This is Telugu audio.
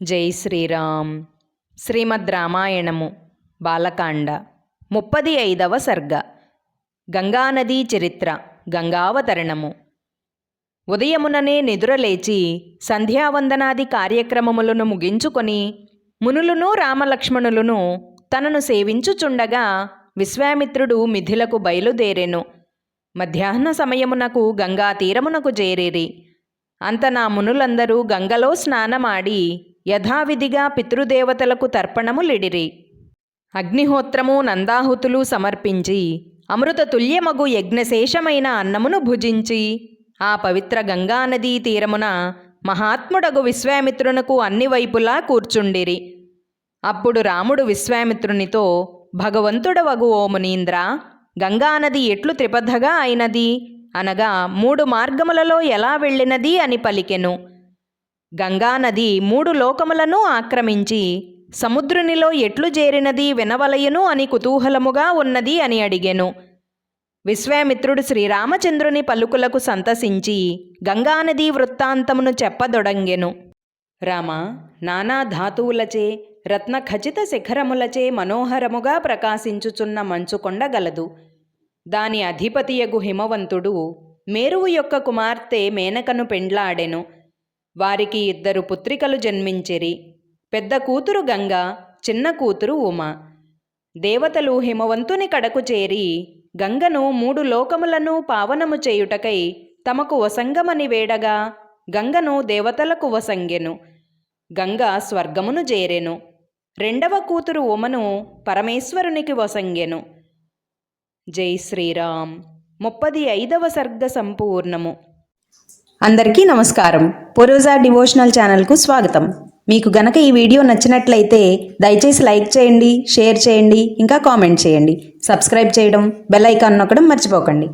జై శ్రీరామ్. శ్రీమద్ రామాయణము బాలకాండ 35వ సర్గ. గంగానదీ చరిత్ర. గంగావతరణము. ఉదయముననే నిదురలేచి సంధ్యావందనాది కార్యక్రమములను ముగించుకొని మునులను రామలక్ష్మణులను తనను సేవించుచుండగా విశ్వామిత్రుడు మిథిలకు బయలుదేరెను. మధ్యాహ్న సమయమునకు గంగా తీరమునకు చేరిరి. అంత నా మునులందరూ గంగలో స్నానమాడి యథావిధిగా పితృదేవతలకు తర్పణములిడిరి. అగ్నిహోత్రము నందాహుతులు సమర్పించి అమృత తుల్యమగు యజ్ఞశేషమైన అన్నమును భుజించి ఆ పవిత్ర గంగానదీ తీరమున మహాత్ముడగు విశ్వామిత్రునకు అన్ని వైపులా కూర్చుండిరి. అప్పుడు రాముడు విశ్వామిత్రునితో, భగవంతుడవగు ఓ మునీంద్ర, గంగానది ఎట్లు త్రిపథగా అయినది అనగా 3 మార్గములలో ఎలా వెళ్ళినది అని పలికెను. గంగానది 3 లోకములను ఆక్రమించి సముద్రునిలో ఎట్లు చేరినది వినవలయును అని కుతూహలముగా ఉన్నది అని అడిగెను. విశ్వామిత్రుడు శ్రీరామచంద్రుని పలుకులకు సంతసించి గంగానదీ వృత్తాంతమును చెప్పదొడంగెను. రామ, నానా ధాతువులచే రత్న ఖచిత శిఖరములచే మనోహరముగా ప్రకాశించుచున్న మంచుకొండ గలదు. దాని అధిపతియగు హిమవంతుడు మేరువు యొక్క కుమార్తె మేనకను పెండ్లాడెను. వారికి 2 పుత్రికలు జన్మించిరి. పెద్ద కూతురు గంగ, చిన్న కూతురు ఉమ. దేవతలు హిమవంతుని కడకు చేరి గంగను 3 లోకములను పావనము చేయుటకై తమకు వసంగమని వేడగా గంగను దేవతలకు వసంగెను. గంగ స్వర్గమును చేరెను. 2వ కూతురు ఉమను పరమేశ్వరునికి వసంగెను. జై శ్రీరామ్. 35వ సర్గ సంపూర్ణము. అందరికీ నమస్కారం. పూర్వజ డివోషనల్ ఛానల్కు స్వాగతం. మీకు గనక ఈ వీడియో నచ్చినట్లయితే దయచేసి లైక్ చేయండి, షేర్ చేయండి, ఇంకా కామెంట్ చేయండి. సబ్స్క్రైబ్ చేయడం, బెల్ ఐకాన్ నొక్కడం మర్చిపోకండి.